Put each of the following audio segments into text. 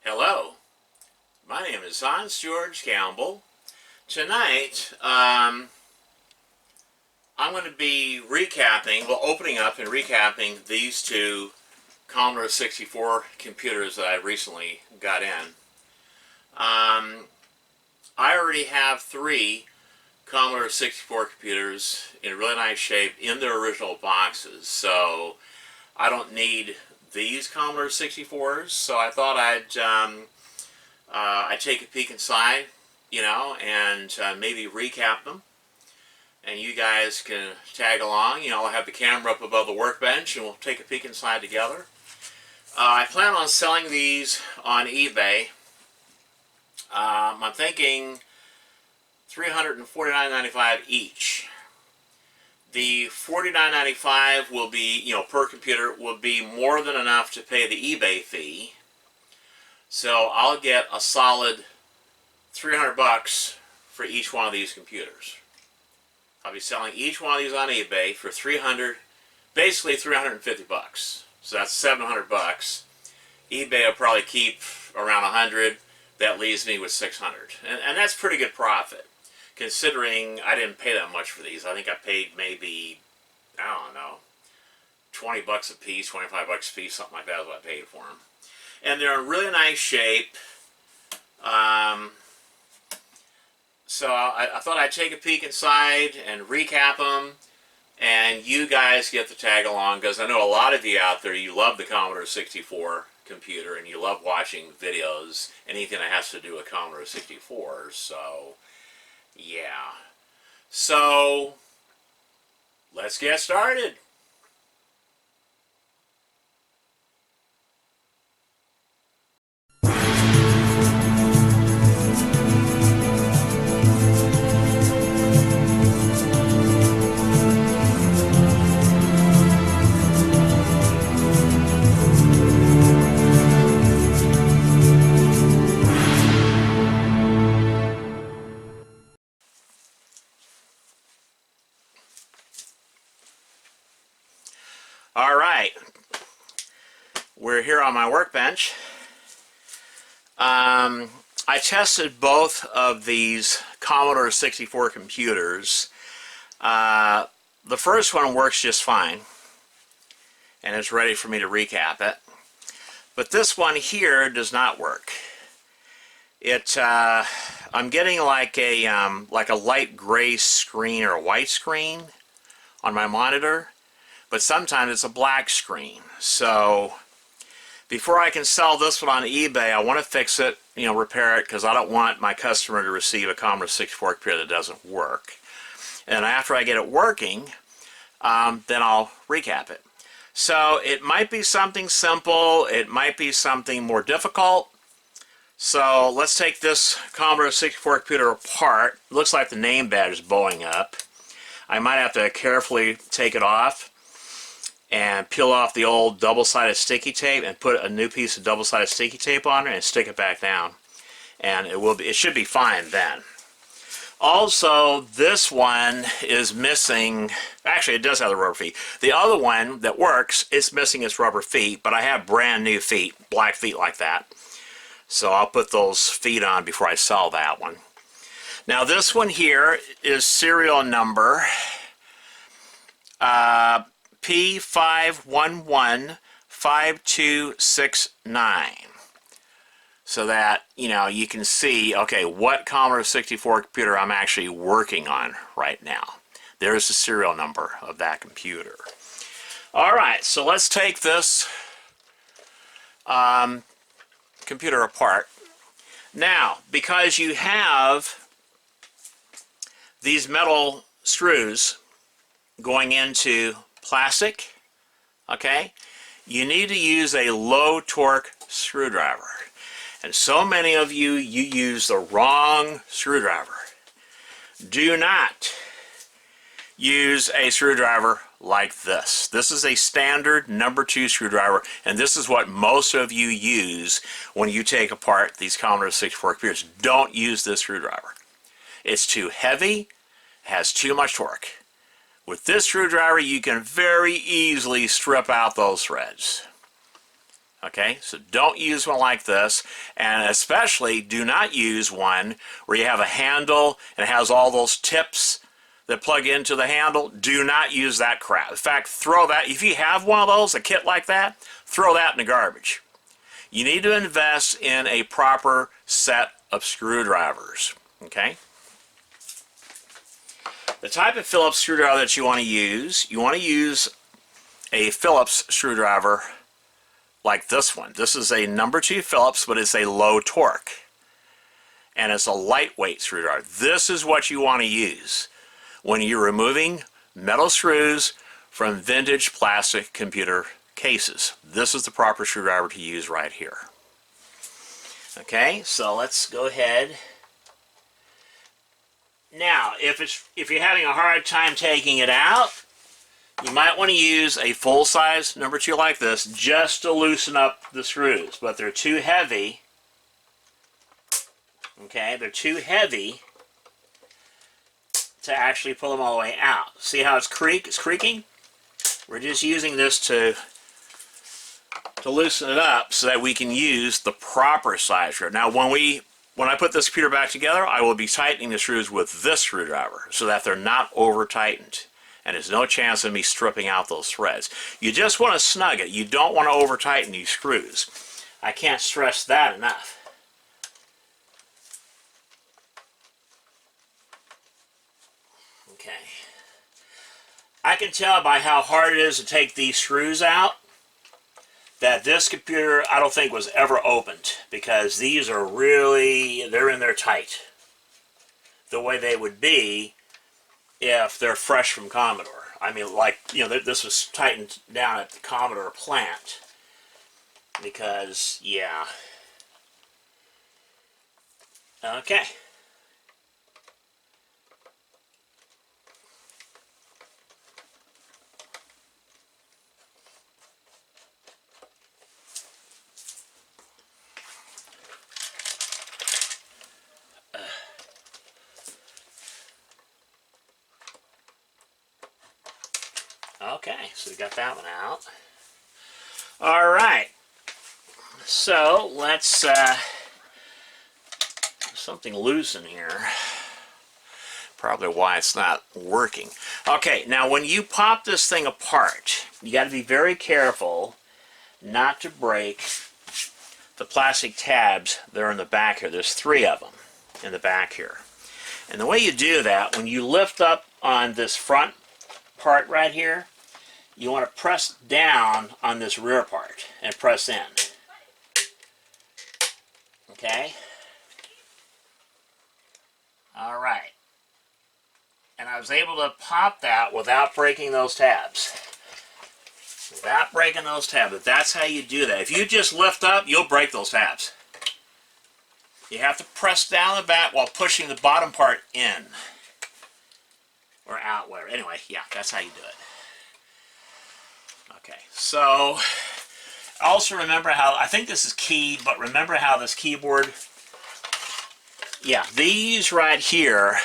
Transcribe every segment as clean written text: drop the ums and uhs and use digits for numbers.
Hello, my name is Hans George Campbell. Tonight, I'm going to be opening up and recapping these two Commodore 64 computers that I recently got in. I already have three Commodore 64 computers in really nice shape in their original boxes, so I don't need these Commodore 64s, so I thought I'd take a peek inside, and maybe recap them, and you guys can tag along. I'll have the camera up above the workbench and we'll take a peek inside together. I plan on selling these on eBay. I'm thinking $349.95 each. The $49.95 will be, per computer, will be more than enough to pay the eBay fee. So I'll get a solid $300 for each one of these computers. I'll be selling each one of these on eBay for basically $350. So that's $700. eBay will probably keep around $100. That leaves me with $600, and that's pretty good profit, considering I didn't pay that much for these. I think I paid maybe, I don't know, 20 bucks a piece, 25 bucks a piece, something like that is what I paid for them. And they're in really nice shape. So I thought I'd take a peek inside and recap them, and you guys get to tag along, because I know a lot of you out there, you love the Commodore 64 computer, and you love watching videos, anything that has to do with Commodore 64, so yeah. So let's get started. Alright, we're here on my workbench. I tested both of these Commodore 64 computers. The first one works just fine, and it's ready for me to recap it. But this one here does not work. I'm getting like a light gray screen or a white screen on my monitor, but sometimes it's a black screen. So before I can sell this one on eBay, I want to fix it, repair it, because I don't want my customer to receive a Commodore 64 computer that doesn't work. And after I get it working, then I'll recap it. So it might be something simple, it might be something more difficult. So let's take this Commodore 64 computer apart. It looks like the name badge is bowing up. I might have to carefully take it off and peel off the old double-sided sticky tape and put a new piece of double-sided sticky tape on it and stick it back down, and it should be fine then. Also, this one is missing, actually it does have the rubber feet. The other one that works is missing its rubber feet, but I have brand new feet, black feet like that, so I'll put those feet on before I sell that one. Now this one here is serial number P5115269, so that you can see, okay, what Commodore 64 computer I'm actually working on right now. There's the serial number of that computer. Alright, so let's take this computer apart. Now, because you have these metal screws going into plastic, okay, you need to use a low torque screwdriver, and so many of you use the wrong screwdriver. Do not use a screwdriver like this. This is a standard number 2 screwdriver, and this is what most of you use when you take apart these Commodore 64 computers. Don't use this screwdriver. It's too heavy, has too much torque. With this screwdriver, you can very easily strip out those threads. Okay, so don't use one like this, and especially do not use one where you have a handle and it has all those tips that plug into the handle. Do not use that crap. In fact, throw that, if you have one of those, a kit like that, throw that in the garbage. You need to invest in a proper set of screwdrivers, okay? The type of Phillips screwdriver that you want to use a Phillips screwdriver like this one. This is a number 2 Phillips, but it's a low torque. And it's a lightweight screwdriver. This is what you want to use when you're removing metal screws from vintage plastic computer cases. This is the proper screwdriver to use right here. Okay, so let's go ahead. Now, if you're having a hard time taking it out, you might want to use a full-size number 2 like this just to loosen up the screws, but they're too heavy. Okay, they're too heavy to actually pull them all the way out. See how it's creaking? We're just using this to loosen it up so that we can use the proper size screw. Now, when I put this computer back together, I will be tightening the screws with this screwdriver so that they're not over-tightened. And there's no chance of me stripping out those threads. You just want to snug it. You don't want to over-tighten these screws. I can't stress that enough. Okay. I can tell by how hard it is to take these screws out that this computer I don't think was ever opened, because these are really, they're in there tight. The way they would be if they're fresh from Commodore. I mean, like, you know, this was tightened down at the Commodore plant. Because, yeah. Okay. Okay, so we got that one out. All right. So let's something loose in here. Probably why it's not working. Okay, now when you pop this thing apart, you got to be very careful not to break the plastic tabs that are in the back here. There's 3 of them in the back here. And the way you do that, when you lift up on this front part right here, you want to press down on this rear part and press in. Okay? All right. And I was able to pop that without breaking those tabs. Without breaking those tabs. But that's how you do that. If you just lift up, you'll break those tabs. You have to press down the back while pushing the bottom part in. Or out, whatever. Anyway, yeah, that's how you do it. Okay, so also remember how, I think this is key, but remember how this keyboard, yeah, these right here,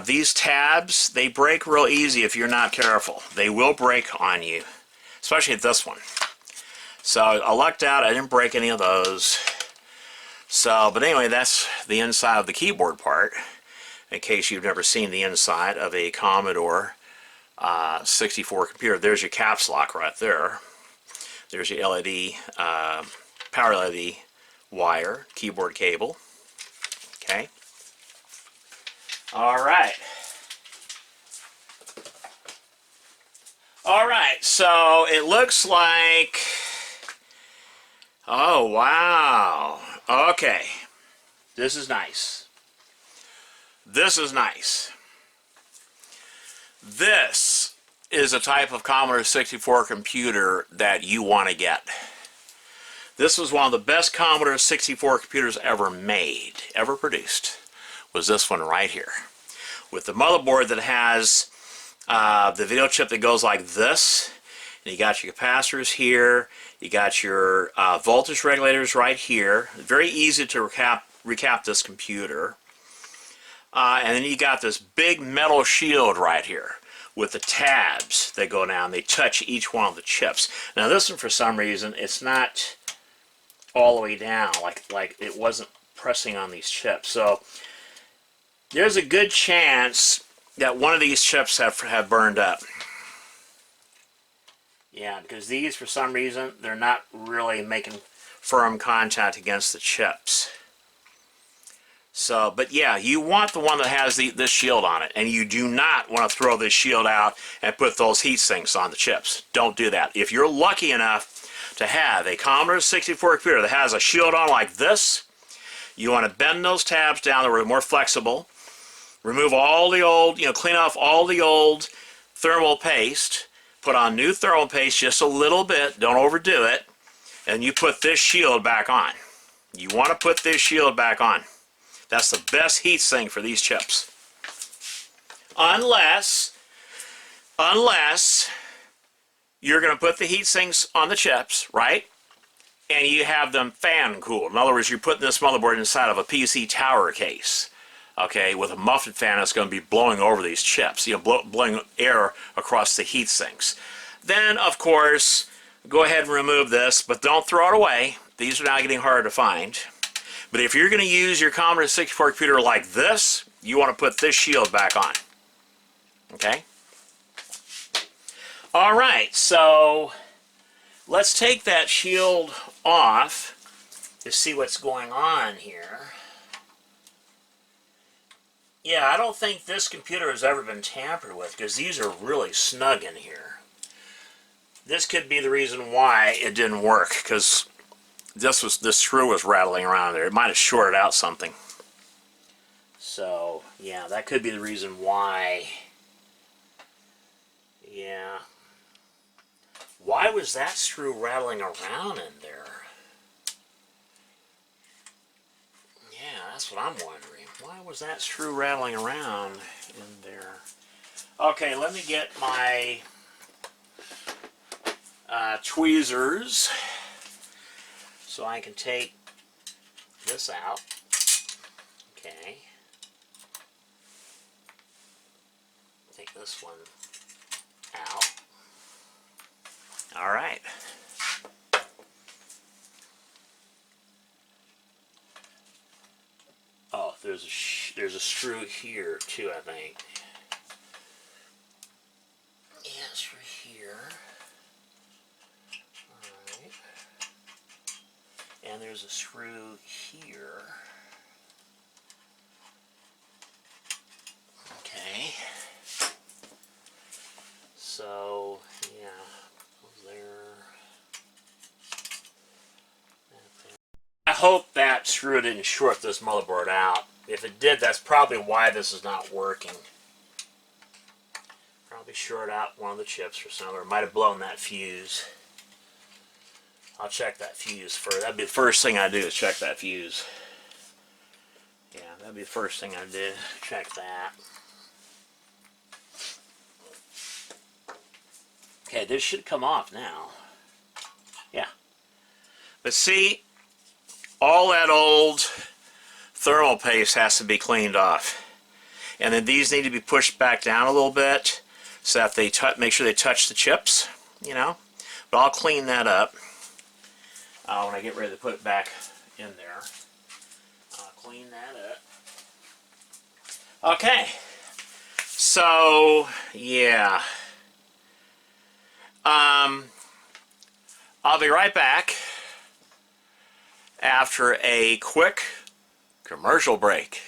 these tabs, they break real easy if you're not careful. They will break on you, especially at this one. So I lucked out, I didn't break any of those. So, but anyway, that's the inside of the keyboard part, in case you've never seen the inside of a Commodore 64 computer. There's your caps lock right there. There's your LED, power LED wire, keyboard cable. Okay. All right. All right, so it looks like, oh wow. Okay. This is nice. This is nice. This is a type of Commodore 64 computer that you want to get. This was one of the best Commodore 64 computers ever made, ever produced, was this one right here. With the motherboard that has the video chip that goes like this, and you got your capacitors here, you got your voltage regulators right here. Very easy to recap this computer. And then you got this big metal shield right here. with the tabs that go down. They touch each one of the chips. Now this one, for some reason, it's not all the way down, like it wasn't pressing on these chips. So there's a good chance that one of these chips have burned up. Yeah, because these, for some reason, they're not really making firm contact against the chips. So, but yeah, you want the one that has this shield on it, and you do not want to throw this shield out and put those heat sinks on the chips. Don't do that. If you're lucky enough to have a Commodore 64 computer that has a shield on like this, you want to bend those tabs down that are more flexible, remove all the old, clean off all the old thermal paste, put on new thermal paste just a little bit, don't overdo it, and you put this shield back on. You want to put this shield back on. That's the best heat sink for these chips. Unless you're going to put the heat sinks on the chips, right? And you have them fan cooled. In other words, you're putting this motherboard inside of a PC tower case, okay, with a muffin fan that's going to be blowing over these chips, blowing air across the heat sinks. Then, of course, go ahead and remove this, but don't throw it away. These are now getting harder to find. But if you're going to use your Commodore 64 computer like this, you want to put this shield back on. Okay? Alright, so let's take that shield off to see what's going on here. Yeah, I don't think this computer has ever been tampered with, because these are really snug in here. This could be the reason why it didn't work, because this screw was rattling around there. It might have shorted out something. So, yeah, that could be the reason why. Yeah. Why was that screw rattling around in there? Yeah, that's what I'm wondering. Why was that screw rattling around in there? Okay, let me get my tweezers so I can take this out. Okay. Take this one out. All right. Oh, there's a screw here too, I think. Yeah, screw here. All right. And there's a screw here. Okay. So, yeah, there. I hope that screw didn't short this motherboard out. If it did, that's probably why this is not working. Probably short out one of the chips or something, or it might have blown that fuse. I'll check that fuse first. That'd be the first thing I do, is check that fuse. Yeah, that'd be the first thing I do. Check that. Okay, this should come off now. Yeah. But see, all that old thermal paste has to be cleaned off. And then these need to be pushed back down a little bit so that they make sure they touch the chips, But I'll clean that up when I get ready to put it back in there. I'll clean that up. Okay. So, yeah. I'll be right back after a quick commercial break.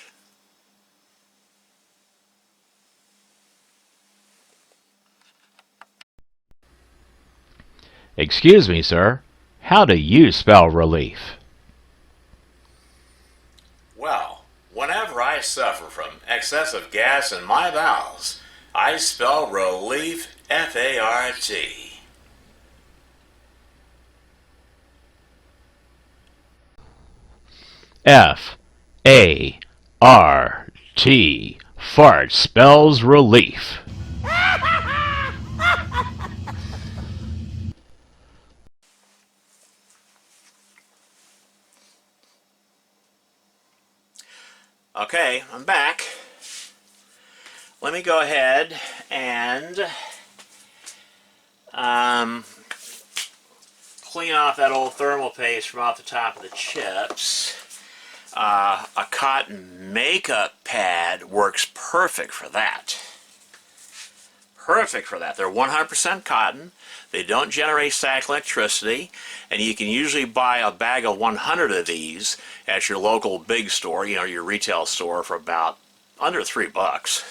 Excuse me, sir. How do you spell relief? Well, whenever I suffer from excessive gas in my bowels, I spell relief F-A-R-T. F-A-R-T. Fart spells relief. Okay, I'm back. Let me go ahead and clean off that old thermal paste from off the top of the chips. A cotton makeup pad works perfect for that. Perfect for that. They're 100% cotton. They don't generate static electricity, and you can usually buy a bag of 100 of these at your local big store, you know, your retail store, for about under $3.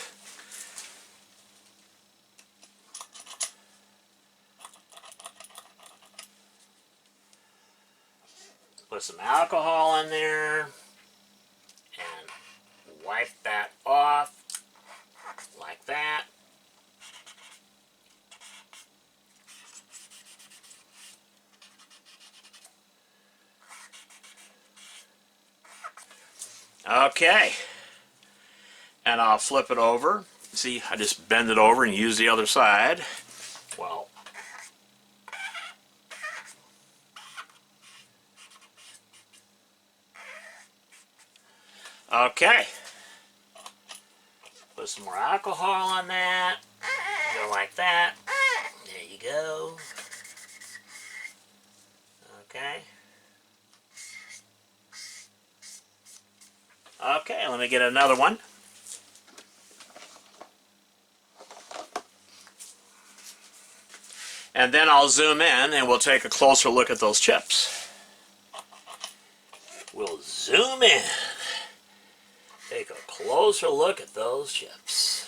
Put some alcohol in there and wipe that off like that. Okay, and I'll flip it over. See, I just bend it over and use the other side. Well, okay. Put some more alcohol on that. Go like that. There you go. Okay. Okay, let me get another one. And then I'll zoom in and we'll take a closer look at those chips. We'll zoom in. Take a closer look at those chips.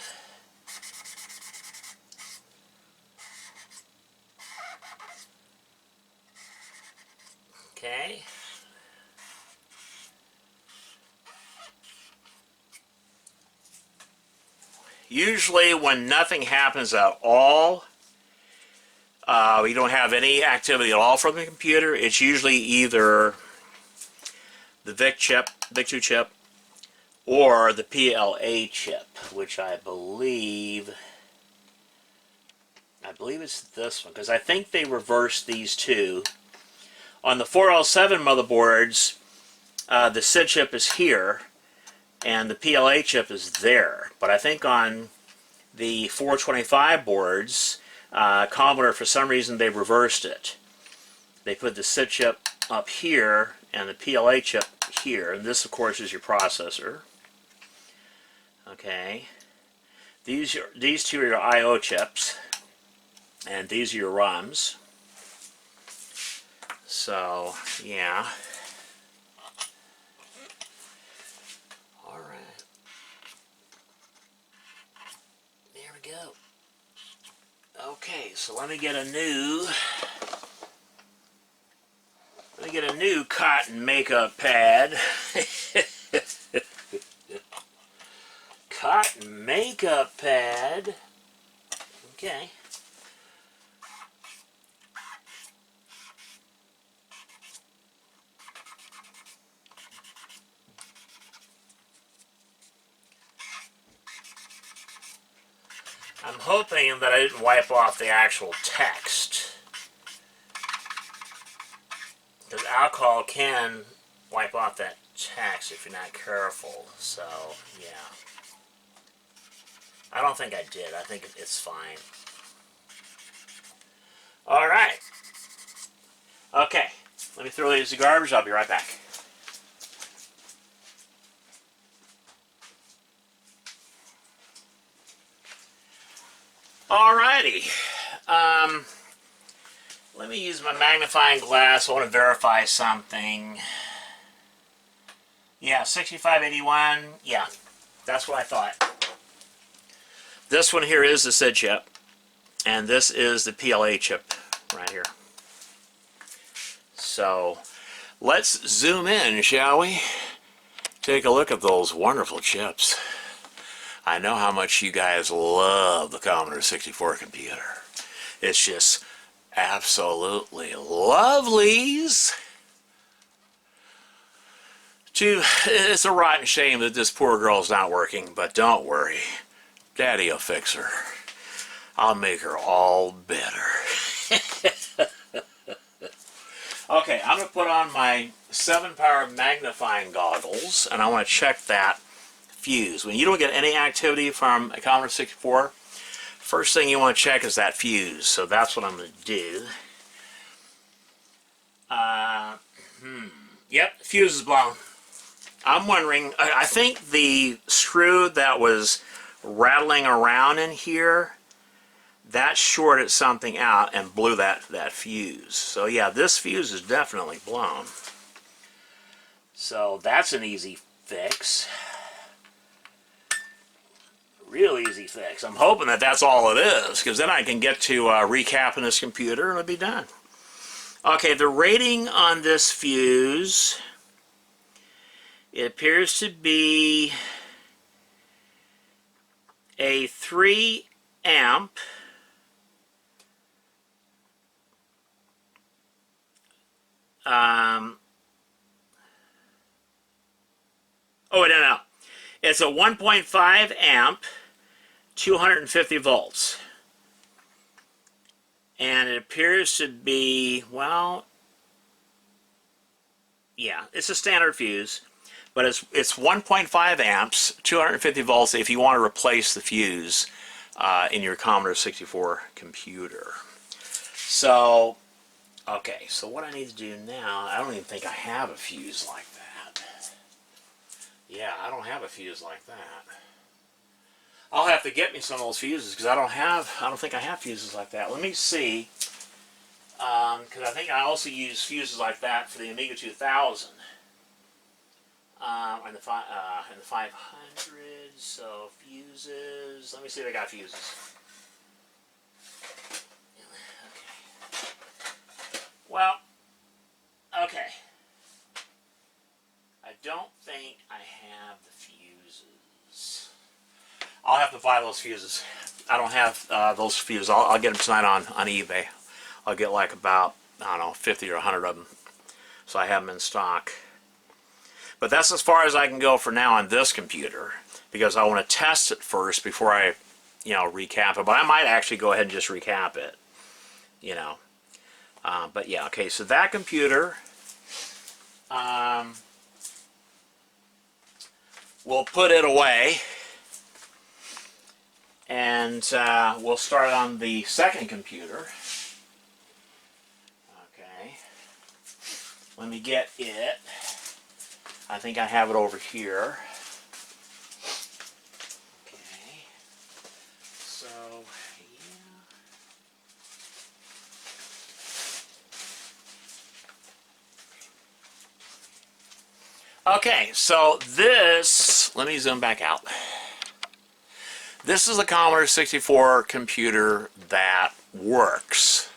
Okay. Usually when nothing happens at all, we don't have any activity at all from the computer, it's usually either the VIC2 chip, or the PLA chip, which I believe it's this one, because I think they reversed these two. On the 4L7 motherboards, the SID chip is here, and the PLA chip is there. But I think on the 425 boards, Commodore, for some reason, they reversed it. They put the SID chip up here, and the PLA chip here, and this, of course, is your processor. Okay, these two are your I/O chips, and these are your ROMs. So, yeah. All right. There we go. Okay, so let me get a new cotton makeup pad. Cotton makeup pad. Okay. I'm hoping that I didn't wipe off the actual text, because alcohol can wipe off that text if you're not careful. So, yeah. I don't think I did. I think it's fine. Alright. Okay. Let me throw these in the garbage. I'll be right back. Alrighty. Let me use my magnifying glass. I want to verify something. Yeah, 6581. Yeah, that's what I thought. This one here is the SID chip, and this is the PLA chip right here. So let's zoom in, shall we? Take a look at those wonderful chips. I know how much you guys love the Commodore 64 computer. It's just absolutely lovelies. It's a rotten shame that this poor girl's not working, but don't worry. Daddy'll fix her. I'll make her all better. Okay, I'm going to put on my 7-power magnifying goggles, and I want to check that fuse. When you don't get any activity from a Commodore 64, first thing you want to check is that fuse. So that's what I'm going to do. Yep, fuse is blown. I'm wondering, I think the screw that was rattling around in here, that shorted something out and blew that fuse. So yeah, this fuse is definitely blown. So that's an easy fix. Real easy fix. I'm hoping that that's all it is, because then I can get to recapping this computer and it'll be done. Okay, the rating on this fuse, it appears to be a 3 amp no. It's a 1.5 amp, 250 volts. And it appears to be, well, yeah, it's a standard fuse. But it's 1.5 amps, 250 volts if you want to replace the fuse in your Commodore 64 computer. So, okay, so what I need to do now, I don't even think I have a fuse like that. Yeah, I don't have a fuse like that. I'll have to get me some of those fuses because I don't think I have fuses like that. Let me see, because I think I also use fuses like that for the Amiga 2000. And the 500, so fuses, let me see if I got fuses. Okay. Well, okay. I don't think I have the fuses. I'll have to buy those fuses. I don't have those fuses. I'll get them tonight on eBay. I'll get like about, I don't know, 50 or 100 of them. So I have them in stock. But that's as far as I can go for now on this computer, because I want to test it first before I, recap it. But I might actually go ahead and just recap it, But yeah, okay, so that computer, we'll put it away, and we'll start on the second computer. Okay, let me get it. I think I have it over here. Okay, so yeah. Okay, so this, let me zoom back out. This is a Commodore 64 computer that works.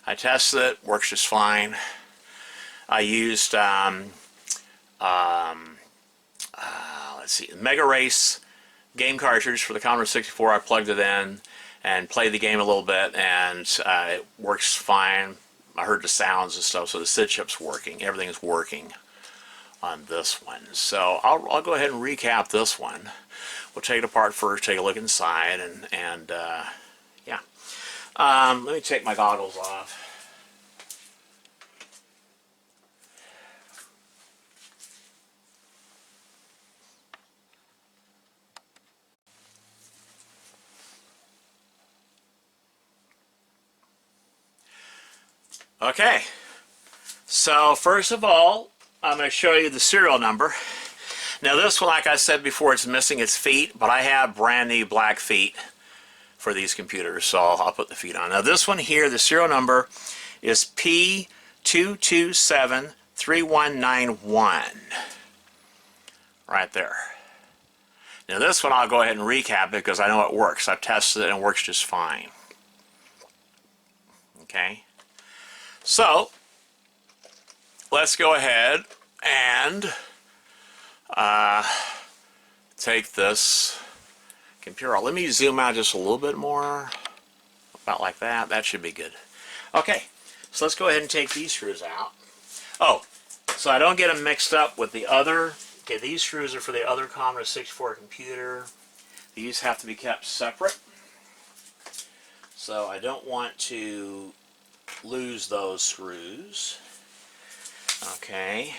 I tested it, works just fine. I used let's see, Mega Race game cartridge for the Commodore 64. I plugged it in and played the game a little bit, and it works fine. I heard the sounds and stuff, so the SID chip's working. Everything is working on this one. So I'll go ahead and recap this one. We'll take it apart first, take a look inside, and yeah. Let me take my goggles off. Okay, so first of all, I'm going to show you the serial number. Now this one, like I said before, it's missing its feet, but I have brand new black feet for these computers, so I'll put the feet on. Now this one here, the serial number is P2273191. Right there. Now this one I'll go ahead and recap because I know it works. I've tested it and it works just fine. Okay. So, let's go ahead and take this computer. Let me zoom out just a little bit more. About like that. That should be good. Okay, so let's go ahead and take these screws out. Oh, so I don't get them mixed up with the other. Okay, these screws are for the other Commodore 64 computer. These have to be kept separate. So I don't want to lose those screws. Okay.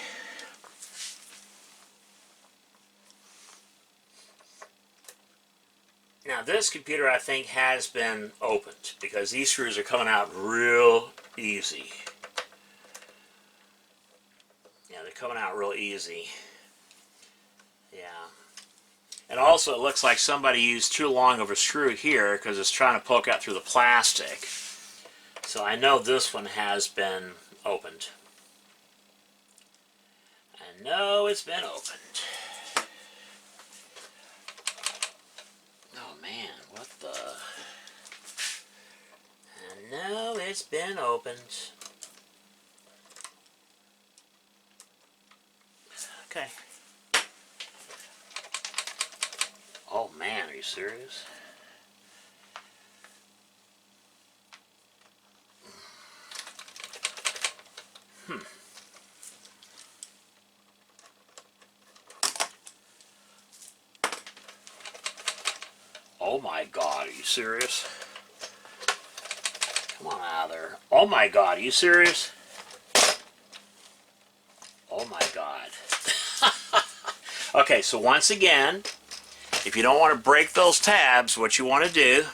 Now this computer, I think, has been opened because these screws are coming out real easy. Yeah, they're coming out real easy. Yeah. And also it looks like somebody used too long of a screw here because it's trying to poke out through the plastic. So I know this one has been opened. I know it's been opened. Oh man, what the... I know it's been opened. Okay. Oh man, are you serious? Oh my god, are you serious? Come on out of there. Oh my god, are you serious? Oh my god. Okay, so once again, if you don't want to break those tabs, what you want to do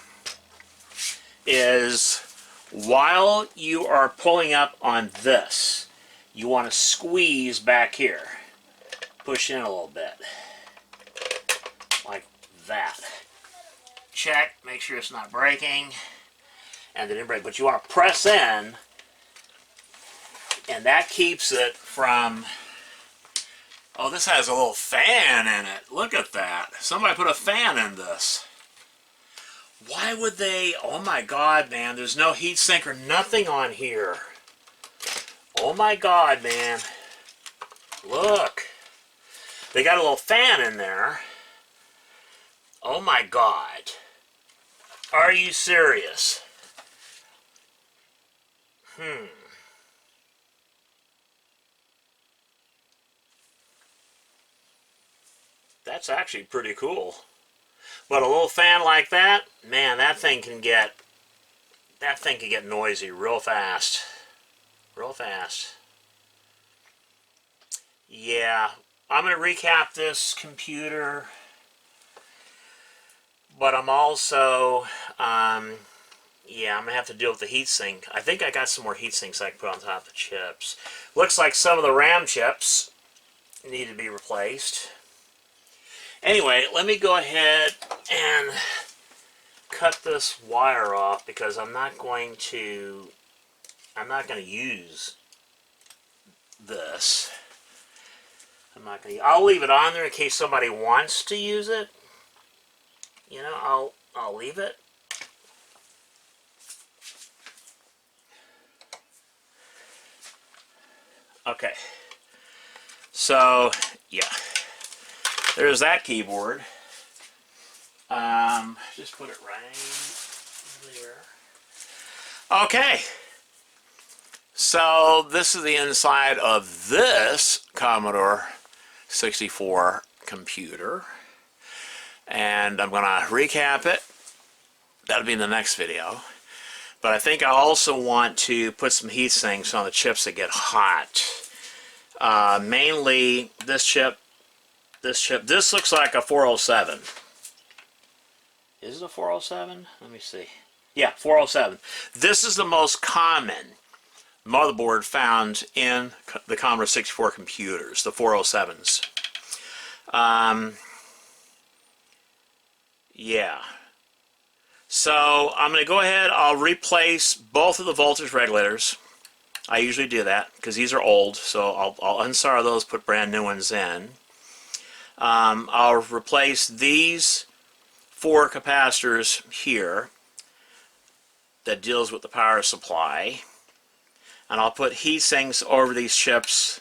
is, while you are pulling up on this, you want to squeeze back here. Push in a little bit. Like that. Check, make sure it's not breaking. And it didn't break, but you want to press in, and that keeps it from... Oh, this has a little fan in it. Look at that. Somebody put a fan in this. Why would they? Oh my god, man. There's no heat sink or nothing on here. Oh my god, man. Look. They got a little fan in there. Oh my god. Are you serious? That's actually pretty cool. But a little fan like that, man, that thing can get noisy real fast. Real fast. Yeah, I'm going to recap this computer, but I'm also, yeah, I'm going to have to deal with the heatsink. I think I got some more heat sinks I can put on top of the chips. Looks like some of the RAM chips need to be replaced. Anyway, let me go ahead and cut this wire off because I'm not going to use this. I'll leave it on there in case somebody wants to use it. You know, I'll leave it. Okay. So, yeah. There's that keyboard. Just put it right there. Okay. So this is the inside of this Commodore 64 computer. And I'm going to recap it. That'll be in the next video. But I think I also want to put some heat sinks on the chips that get hot. Mainly this chip. This looks like a 407. Is it a 407? Let me see. Yeah, 407. This is the most common motherboard found in the Commodore 64 computers, the 407s. Yeah. So I'm going to go ahead, I'll replace both of the voltage regulators. I usually do that because these are old, so I'll unsolder those, put brand new ones in. I'll replace these 4 capacitors here that deals with the power supply, and I'll put heat sinks over these chips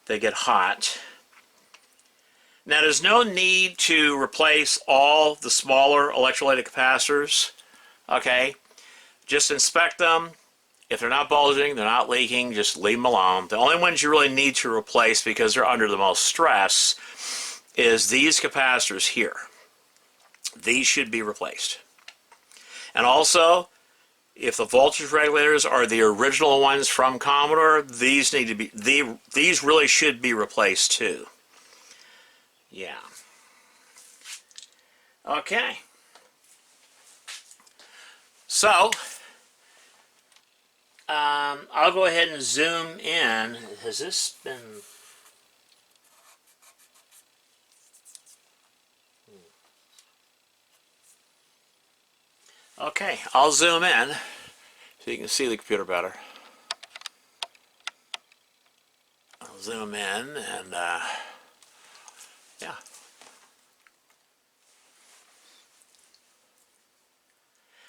that get hot. Now there's no need to replace all the smaller electrolytic capacitors, okay? Just inspect them. If they're not bulging, they're not leaking, just leave them alone. The only ones you really need to replace because they're under the most stress is these capacitors here. These should be replaced. And also, if the voltage regulators are the original ones from Commodore, these need to be these really should be replaced too. Yeah. Okay. So, I'll go ahead and zoom in. Has this been... Okay, I'll zoom in so you can see the computer better. I'll zoom in and, yeah.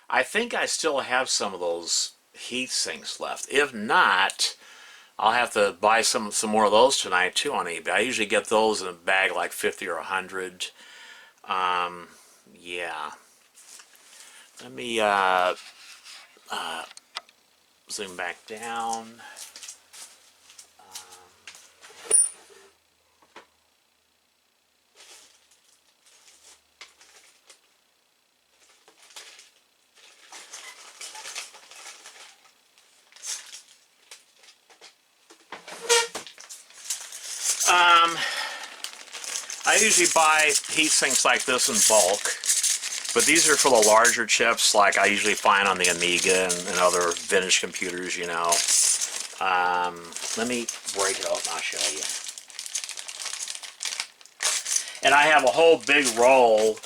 I think I still have some of those heat sinks left. If not, I'll have to buy some more of those tonight too on eBay. I usually get those in a bag like 50 or 100. Yeah. Let me zoom back down. I usually buy heat sinks like this in bulk, but these are for the larger chips like I usually find on the Amiga and other vintage computers, you know. Let me break it out and I'll show you. And I have a whole big roll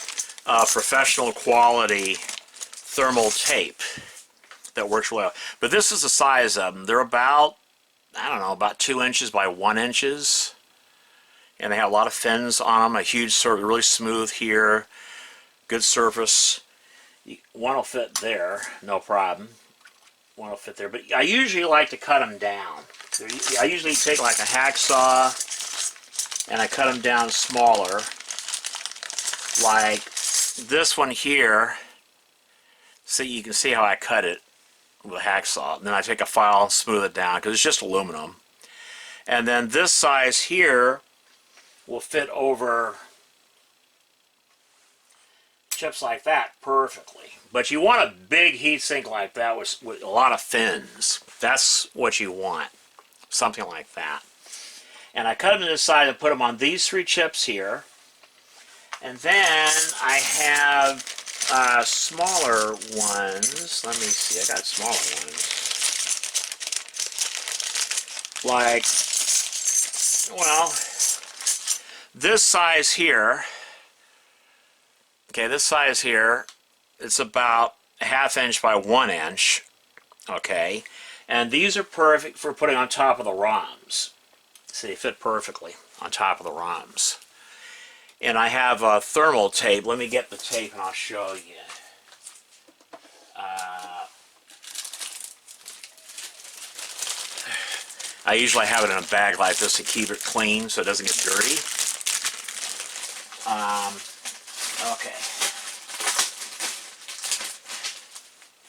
of professional quality thermal tape that works really well. But this is the size of them. They're about, I don't know, about 2 inches by 1 inches. And they have a lot of fins on them, a huge surface, really smooth here, good surface. One will fit there, no problem. One will fit there, but I usually like to cut them down. I usually take like a hacksaw and I cut them down smaller, like this one here. See, you can see how I cut it with a hacksaw. And then I take a file and smooth it down because it's just aluminum. And then this size here will fit over chips like that perfectly. But you want a big heatsink like that with a lot of fins. That's what you want. Something like that. And I cut them to the side and put them on these 3 chips here. And then I have smaller ones. Let me see. I got smaller ones. Like, well, this size here, okay, this size here, it's about a 1/2 inch by 1 inch, okay, and these are perfect for putting on top of the ROMs. See, they fit perfectly on top of the ROMs. And I have a thermal tape. Let me get the tape and I'll show you. I usually have it in a bag like this to keep it clean so it doesn't get dirty. Okay.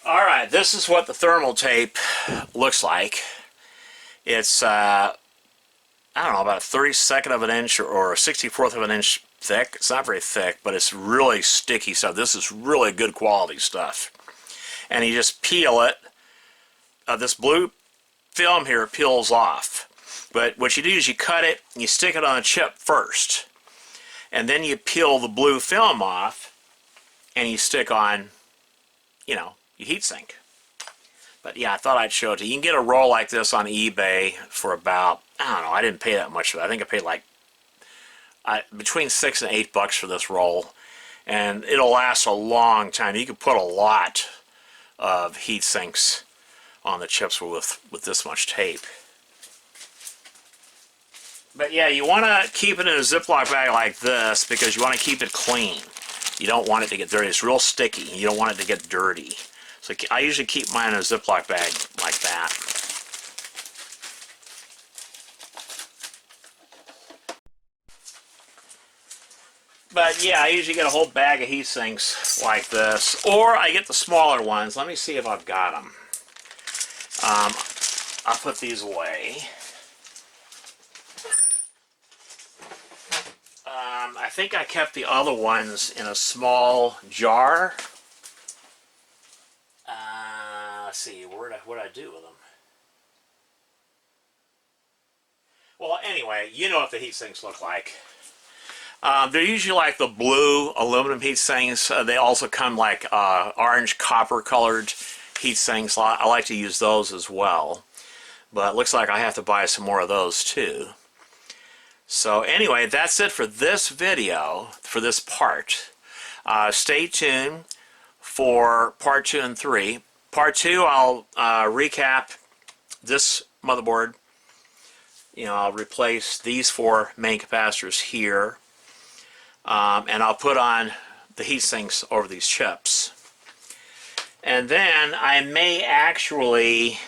Alright, this is what the thermal tape looks like. It's, I don't know, about a 32nd of an inch or a 64th of an inch thick. It's not very thick, but it's really sticky stuff. This is really good quality stuff. And you just peel it. This blue film here peels off. But what you do is you cut it, and you stick it on a chip first. And then you peel the blue film off, and you stick on, you know, your heatsink. But yeah, I thought I'd show it to you. You can get a roll like this on eBay for about, I don't know, I didn't pay that much for that. I think I paid like between $6 and $8 for this roll. And it'll last a long time. You can put a lot of heat sinks on the chips with this much tape. But yeah, you want to keep it in a Ziploc bag like this because you want to keep it clean. You don't want it to get dirty. It's real sticky. You don't want it to get dirty. So I usually keep mine in a Ziploc bag like that. But yeah, I usually get a whole bag of heat sinks like this. Or I get the smaller ones. Let me see if I've got them. I'll put these away. I think I kept the other ones in a small jar. Let's see, what did I do with them? Well, anyway, you know what the heat sinks look like. They're usually like the blue aluminum heat sinks. They also come like orange copper colored heat sinks. I like to use those as well. But it looks like I have to buy some more of those too. So anyway, that's it for this video, for this part. Stay tuned for part 2 and 3. Part 2, I'll recap this motherboard. You know, I'll replace these 4 main capacitors here. And I'll put on the heat sinks over these chips. And then I may actually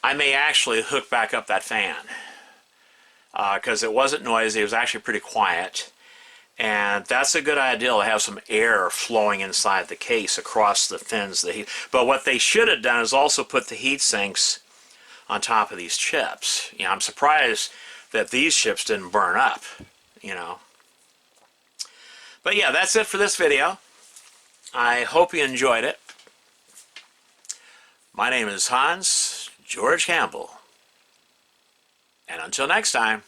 hook back up that fan because it wasn't noisy. It was actually pretty quiet, and that's a good idea to have some air flowing inside the case across the fins. But what they should have done is also put the heat sinks on top of these chips. You know, I'm surprised that these chips didn't burn up. You know. But yeah, that's it for this video. I hope you enjoyed it. My name is Hans George Campbell. And until next time.